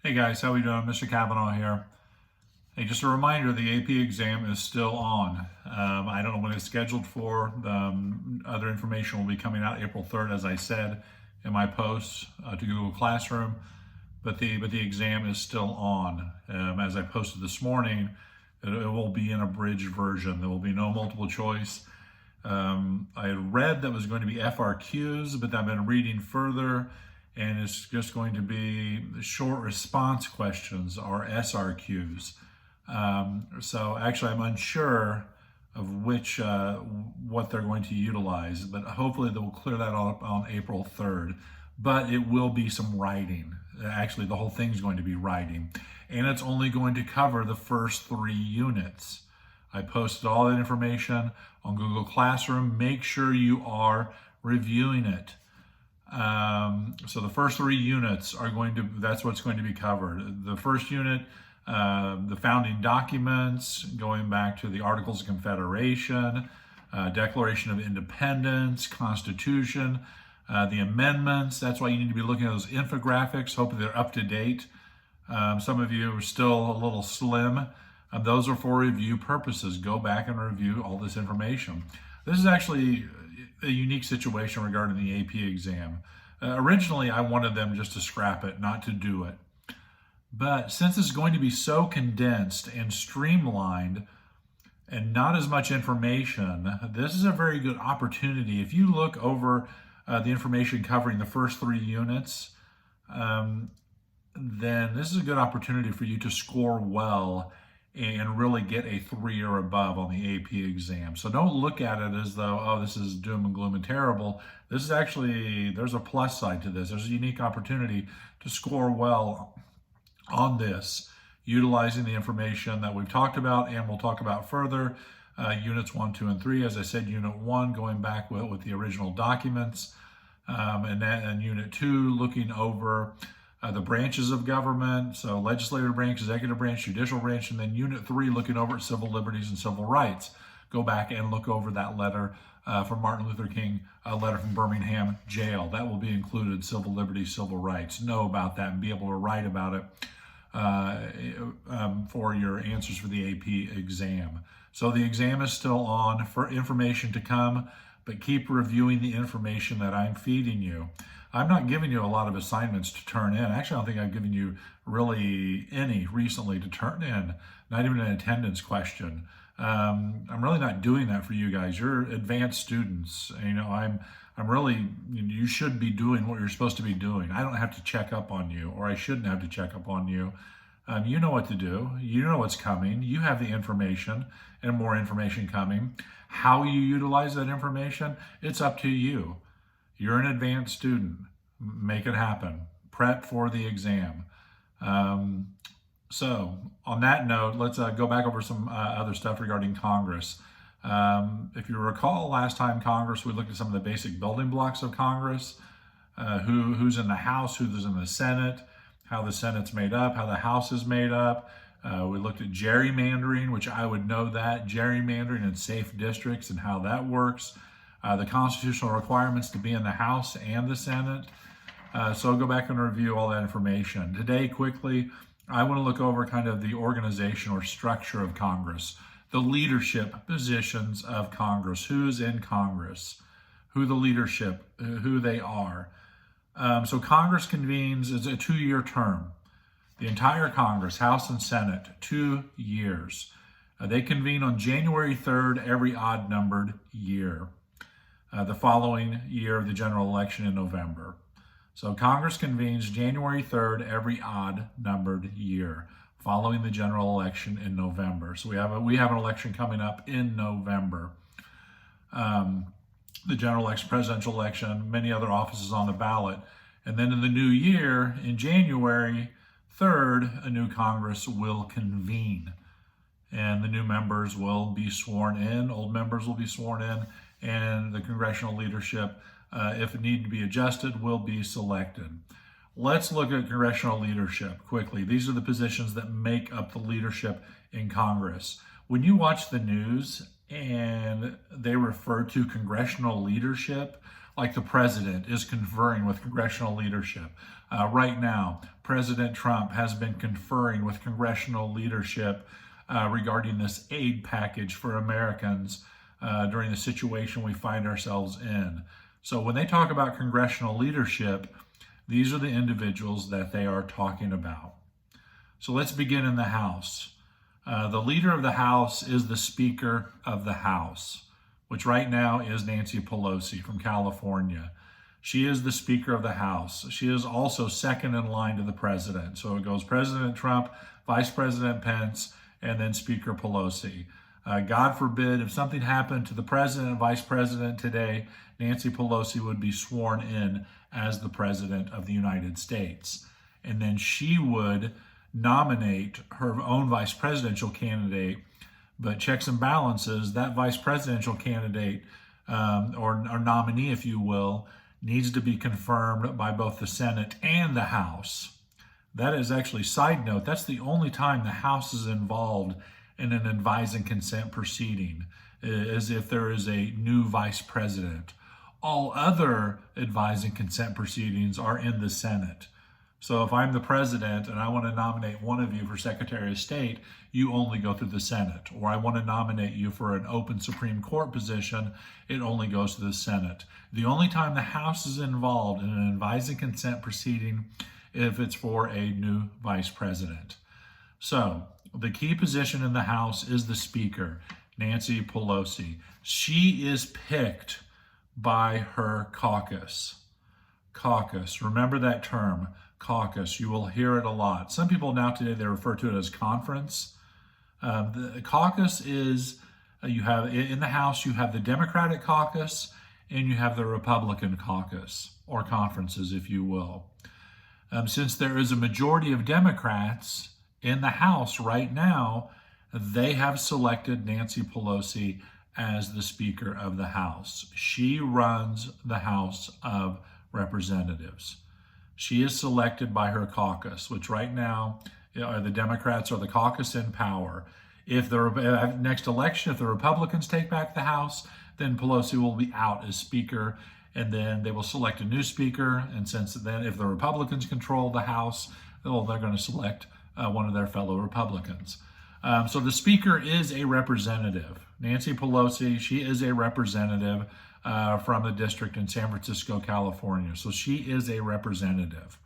Hey guys, how we doing? Mr. Kavanaugh here. Hey, just a reminder, the AP exam is still on. I don't know when it's scheduled for. Other information will be coming out April 3rd, as I said in my posts to Google Classroom, but the exam is still on. As I posted this morning, it will be an abridged version. There will be no multiple choice. I had read that was going to be FRQs, but I've been reading further, and it's just going to be short response questions, or SRQs. So actually, I'm unsure of what they're going to utilize, but hopefully they will clear that up on April 3rd. But it will be some writing. Actually, the whole thing is going to be writing, and it's only going to cover the first 3 units. I posted all that information on Google Classroom. Make sure you are reviewing it. So the first 3 units that's what's going to be covered. The first unit, the founding documents, going back to the Articles of Confederation, Declaration of Independence, Constitution, the amendments. That's why you need to be looking at those infographics, hoping they're up to date. Some of you are still a little slim. Those are for review purposes. Go back and review all this information. This is actually a unique situation regarding the AP exam. Originally, I wanted them just to scrap it, not to do it. But since it's going to be so condensed and streamlined and not as much information, this is a very good opportunity. If you look over the information covering the first 3 units, then this is a good opportunity for you to score well and really get a 3 or above on the AP exam. So don't look at it as though, oh, this is doom and gloom and terrible. This is actually, there's a plus side to this. There's a unique opportunity to score well on this, utilizing the information that we've talked about and we'll talk about further. Units 1, 2, and 3. As I said, Unit 1 going back with the original documents, and Unit 2 looking over the branches of government, so legislative branch, executive branch, judicial branch, and then Unit 3 looking over at civil liberties and civil rights. Go back and look over that letter from Martin Luther King, a letter from Birmingham jail. That will be included, civil liberties, civil rights. Know about that and be able to write about it for your answers for the AP exam. So the exam is still on, for information to come, but keep reviewing the information that I'm feeding you. I'm not giving you a lot of assignments to turn in. Actually, I don't think I've given you really any recently to turn in, not even an attendance question. I'm really not doing that for you guys. You're advanced students. I'm really, you should be doing what you're supposed to be doing. I don't have to check up on you, or I shouldn't have to check up on you. You know what to do. You know what's coming. You have the information and more information coming. How you utilize that information, it's up to you. You're an advanced student. Make it happen. Prep for the exam. So on that note, let's go back over some other stuff regarding Congress. If you recall, last time Congress, we looked at some of the basic building blocks of Congress, who's in the House, who's in the Senate, how the Senate's made up, how the House is made up. We looked at gerrymandering, which I would know that, gerrymandering in safe districts and how that works. The constitutional requirements to be in the House and the Senate. So go back and review all that information. Today, quickly, I want to look over kind of the organization or structure of Congress, the leadership positions of Congress, who's in Congress, who the leadership, who they are. So Congress convenes, it's a 2-year term. The entire Congress, House and Senate, 2 years. They convene on January 3rd every odd-numbered year. The following year of the general election in November. So Congress convenes January 3rd every odd-numbered year following the general election in November. So we have an election coming up in November. The general election, presidential election, many other offices on the ballot. And then in the new year, in January 3rd, a new Congress will convene. And the new members will be sworn in, old members will be sworn in, and the congressional leadership, if it need to be adjusted, will be selected. Let's look at congressional leadership quickly. These are the positions that make up the leadership in Congress. When you watch the news and they refer to congressional leadership, like the president is conferring with congressional leadership. Right now, President Trump has been conferring with congressional leadership regarding this aid package for Americans during the situation we find ourselves in. So when they talk about congressional leadership, these are the individuals that they are talking about. So let's begin in the House. The leader of the House is the Speaker of the House, which right now is Nancy Pelosi from California. She is the Speaker of the House. She is also second in line to the president. So it goes President Trump, Vice President Pence, and then Speaker Pelosi. God forbid, if something happened to the president and vice president today, Nancy Pelosi would be sworn in as the president of the United States. And then she would nominate her own vice presidential candidate, but checks and balances, that vice presidential candidate or nominee, if you will, needs to be confirmed by both the Senate and the House. That is actually, side note, that's the only time the House is involved in an advise and consent proceeding, is if there is a new vice president. All other advise and consent proceedings are in the Senate. So if I'm the president and I want to nominate one of you for Secretary of State, you only go through the Senate. Or I want to nominate you for an open Supreme Court position, it only goes to the Senate. The only time the House is involved in an advise and consent proceeding if it's for a new vice president. So the key position in the House is the Speaker, Nancy Pelosi. She is picked by her caucus. Caucus, remember that term, caucus. You will hear it a lot. Some people now today, they refer to it as conference. The caucus is, you have in the House, you have the Democratic caucus and you have the Republican caucus, or conferences, if you will. Since there is a majority of Democrats in the House right now, they have selected Nancy Pelosi as the Speaker of the House. She runs the House of Representatives. She is selected by her caucus, which right now are the Democrats are the caucus in power. If the next election, if the Republicans take back the House, then Pelosi will be out as Speaker, and then they will select a new Speaker. And since then, if the Republicans control the House, well, they're going to select one of their fellow Republicans. So the Speaker is a representative. Nancy Pelosi, she is a representative from the district in San Francisco, California. So she is a representative.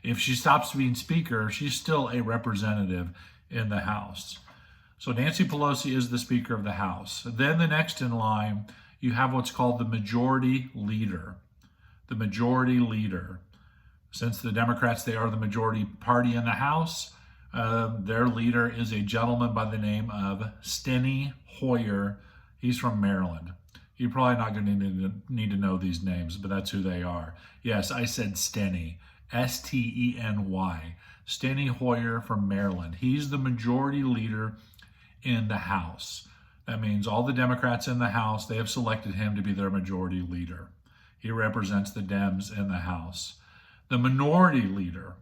If she stops being Speaker, she's still a representative in the House. So Nancy Pelosi is the Speaker of the House. Then the next in line, you have what's called the Majority Leader. The Majority Leader. Since the Democrats, they are the majority party in the House, their leader is a gentleman by the name of Steny Hoyer. He's from Maryland. You're probably not going to need to know these names, but that's who they are. Yes, I said Steny, S-T-E-N-Y. Steny Hoyer from Maryland. He's the majority leader in the House. That means all the Democrats in the House, they have selected him to be their majority leader. He represents the Dems in the House. The minority leader,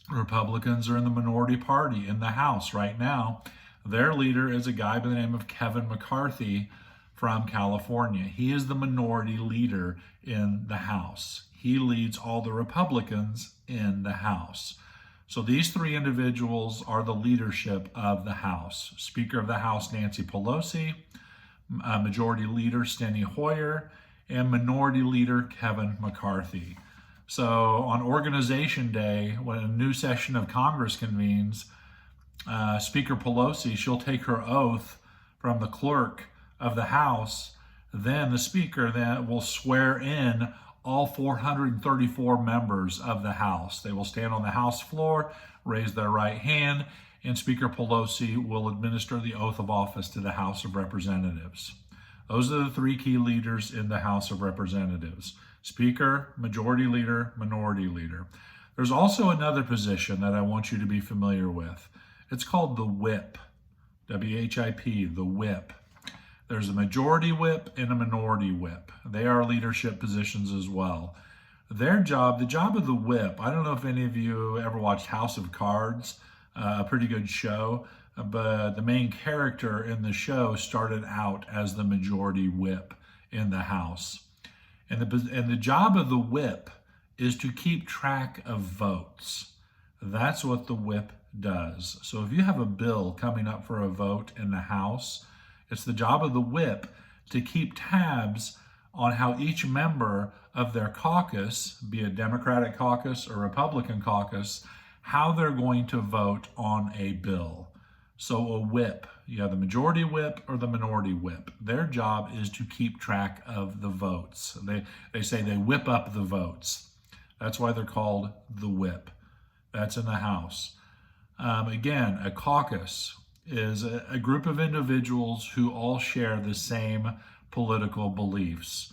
Republicans are in the minority party in the House right now. Their leader is a guy by the name of Kevin McCarthy from California. He is the minority leader in the House. He leads all the Republicans in the House. So these three individuals are the leadership of the House. Speaker of the House, Nancy Pelosi, Majority Leader, Steny Hoyer, and Minority Leader, Kevin McCarthy. So on Organization Day, when a new session of Congress convenes, Speaker Pelosi, she'll take her oath from the clerk of the House. Then the Speaker then will swear in all 434 members of the House. They will stand on the House floor, raise their right hand, and Speaker Pelosi will administer the oath of office to the House of Representatives. Those are the three key leaders in the House of Representatives. Speaker, Majority Leader, Minority Leader. There's also another position that I want you to be familiar with. It's called the Whip, W-H-I-P, the Whip. There's a Majority Whip and a Minority Whip. They are leadership positions as well. Their job, the job of the Whip, I don't know if any of you ever watched House of Cards, a pretty good show, but the main character in the show started out as the Majority Whip in the House. And the job of the Whip is to keep track of votes. That's what the whip does. So if you have a bill coming up for a vote in the House, it's the job of the whip to keep tabs on how each member of their caucus, be it Democratic caucus or Republican caucus, how they're going to vote on a bill. So a whip, you have the majority whip or the minority whip. Their job is to keep track of the votes. They say they whip up the votes. That's why they're called the whip. That's in the House. Again, a caucus is a group of individuals who all share the same political beliefs.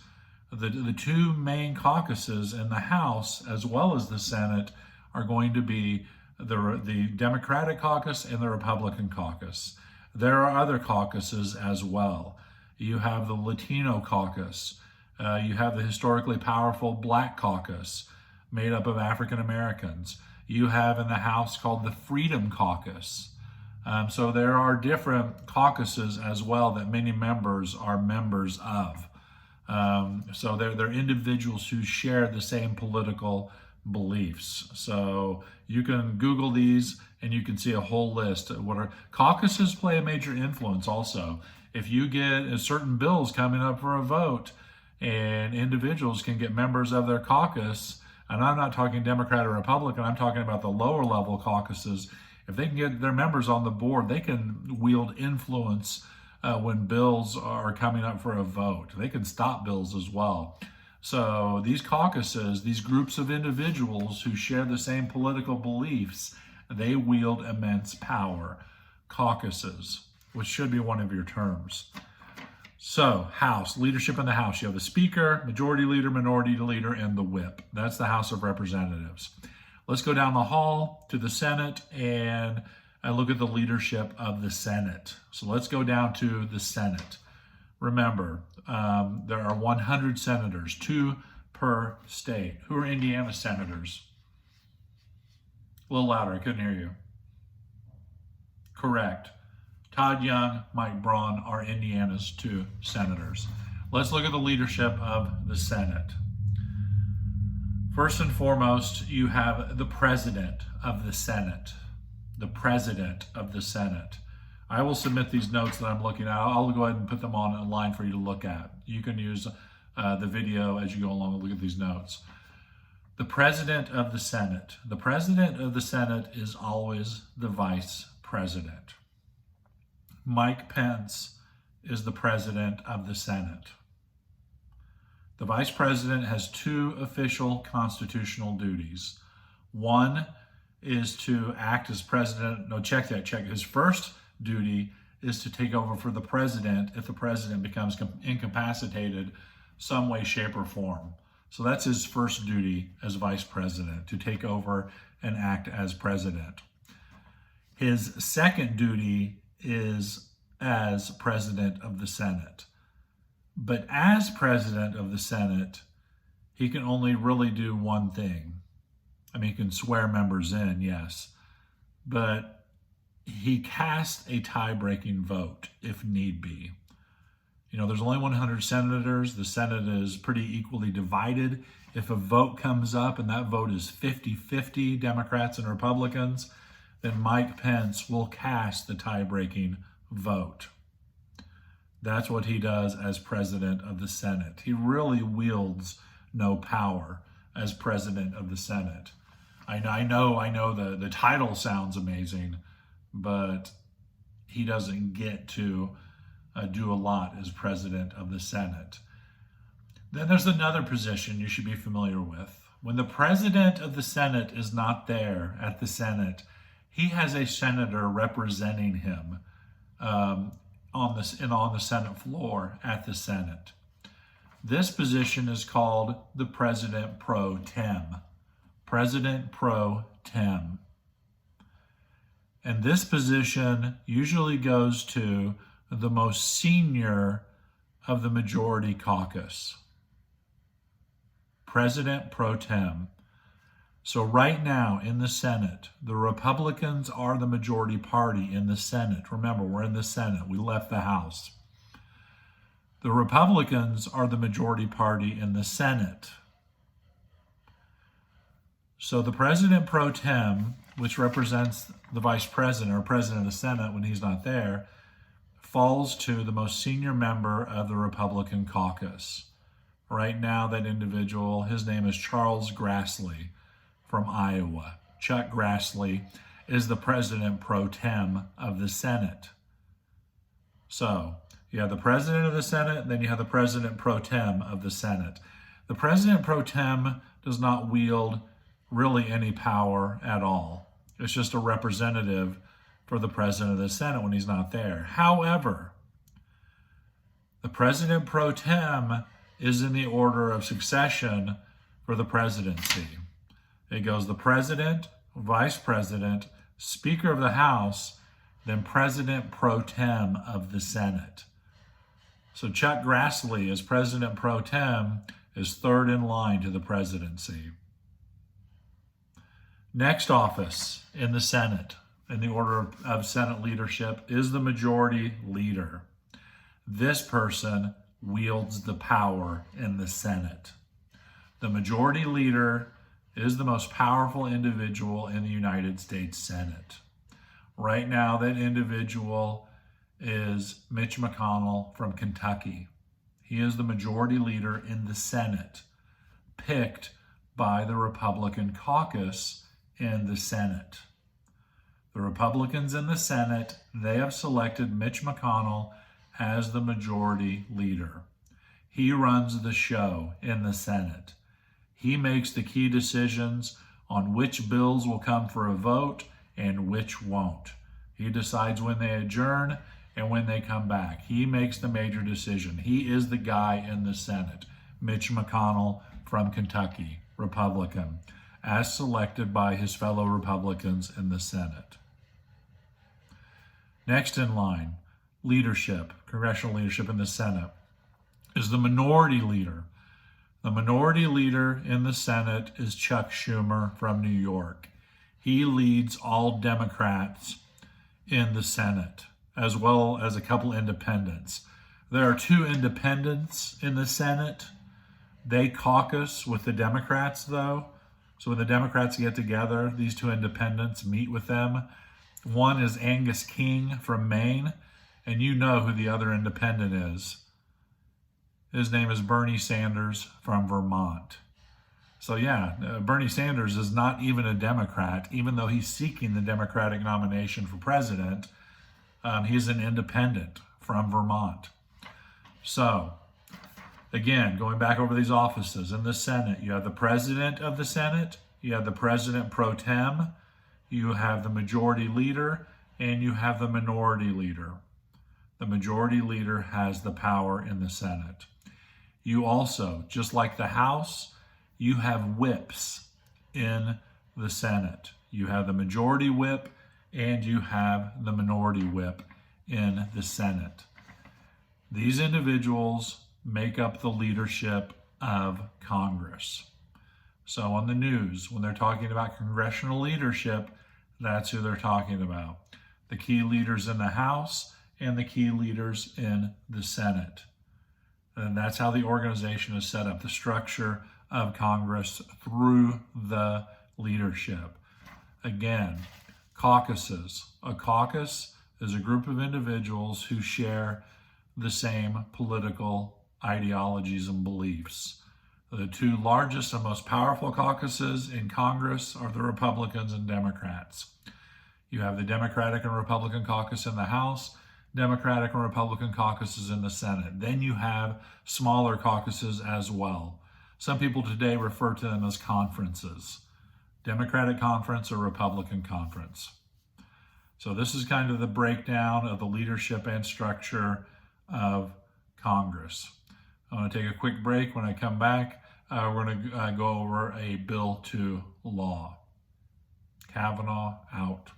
The two main caucuses in the House, as well as the Senate, are going to be the Democratic caucus and the Republican caucus. There are other caucuses as well. You have the Latino caucus. You have the historically powerful Black caucus, made up of African Americans. You have in the House called the Freedom Caucus. So there are different caucuses as well that many members are members of. So they're individuals who share the same political beliefs. So you can Google these and you can see a whole list. Caucuses play a major influence also. If you get certain bills coming up for a vote and individuals can get members of their caucus, and I'm not talking Democrat or Republican, I'm talking about the lower level caucuses. If they can get their members on the board, they can wield influence when bills are coming up for a vote. They can stop bills as well. So these caucuses, these groups of individuals who share the same political beliefs, they wield immense power. Caucuses, which should be one of your terms. So, House, leadership in the House. You have the Speaker, Majority Leader, Minority Leader, and the Whip. That's the House of Representatives. Let's go down the hall to the Senate and look at the leadership of the Senate. So let's go down to the Senate. Remember, there are 100 senators, 2 per state. Who are Indiana senators? A little louder, I couldn't hear you. Correct. Todd Young, Mike Braun are Indiana's 2 senators. Let's look at the leadership of the Senate. First and foremost, you have the President of the Senate. The President of the Senate. I will submit these notes that I'm looking at. I'll go ahead and put them on line for you to look at. You can use the video as you go along and look at these notes. The President of the Senate. The President of the Senate is always the Vice President. Mike Pence is the President of the Senate. The Vice President has 2 official constitutional duties. One is to act as President. No, check. His first duty is to take over for the President if the President becomes incapacitated some way, shape, or form. So that's his first duty as Vice President, to take over and act as President. His second duty is as President of the Senate. But as President of the Senate, he can only really do one thing. I mean, he can swear members in, yes, but he casts a tie-breaking vote if need be. You know, there's only 100 senators. The Senate is pretty equally divided. If a vote comes up and that vote is 50-50, Democrats and Republicans, then Mike Pence will cast the tie-breaking vote. That's what he does as President of the Senate. He really wields no power as President of the Senate. I know the title sounds amazing, but he doesn't get to do a lot as President of the Senate. Then there's another position you should be familiar with. When the President of the Senate is not there at the Senate, he has a senator representing him on the Senate floor at the Senate. This position is called the President Pro Tem. President Pro Tem. And this position usually goes to the most senior of the majority caucus. President Pro Tem. So right now in the Senate, the Republicans are the majority party in the Senate. Remember, we're in the Senate. We left the House. The Republicans are the majority party in the Senate. So the President Pro Tem which represents the vice president or president of the Senate when he's not there, falls to the most senior member of the Republican caucus. Right now, that individual, his name is Charles Grassley from Iowa. Chuck Grassley is the president pro tem of the Senate. So you have the president of the Senate, then you have the president pro tem of the Senate. The president pro tem does not wield really any power at all. It's just a representative for the president of the Senate when he's not there. However, the president pro tem is in the order of succession for the presidency. It goes the president, vice president, speaker of the House, then president pro tem of the Senate. So Chuck Grassley, as president pro tem, is third in line to the presidency. Next office in the Senate, in the order of Senate leadership, is the majority leader. This person wields the power in the Senate. The majority leader is the most powerful individual in the United States Senate. Right now, that individual is Mitch McConnell from Kentucky. He is the majority leader in the Senate, picked by the Republican caucus in the Senate. The Republicans in the Senate, they have selected Mitch McConnell as the majority leader. He runs the show in the Senate. He makes the key decisions on which bills will come for a vote and which won't. He decides when they adjourn and when they come back. He makes the major decision. He is the guy in the Senate, Mitch McConnell from Kentucky, Republican, as selected by his fellow Republicans in the Senate. Next in line, leadership, congressional leadership in the Senate, is the minority leader. The minority leader in the Senate is Chuck Schumer from New York. He leads all Democrats in the Senate, as well as a couple independents. There are two independents in the Senate. They caucus with the Democrats, though. So when the Democrats get together, these two independents meet with them. One is Angus King from Maine, and you know who the other independent is. His name is Bernie Sanders from Vermont. So yeah, Bernie Sanders is not even a Democrat, even though he's seeking the Democratic nomination for president. He's an independent from Vermont. So again, going back over these offices in the Senate, you have the president of the Senate, you have the president pro tem, you have the majority leader, and you have the minority leader. The majority leader has the power in the Senate. You also, just like the House, you have whips in the Senate. You have the majority whip and you have the minority whip in the Senate. These individuals make up the leadership of Congress. So on the news, when they're talking about congressional leadership, that's who they're talking about. The key leaders in the House and the key leaders in the Senate. And that's how the organization is set up, the structure of Congress through the leadership. Again, caucuses. A caucus is a group of individuals who share the same political ideologies and beliefs. The two largest and most powerful caucuses in Congress are the Republicans and Democrats. You have the Democratic and Republican caucus in the House, Democratic and Republican caucuses in the Senate. Then you have smaller caucuses as well. Some people today refer to them as conferences, Democratic conference or Republican conference. So this is kind of the breakdown of the leadership and structure of Congress. I'm going to take a quick break. When I come back, we're going to go over a bill to law. Kavanaugh out.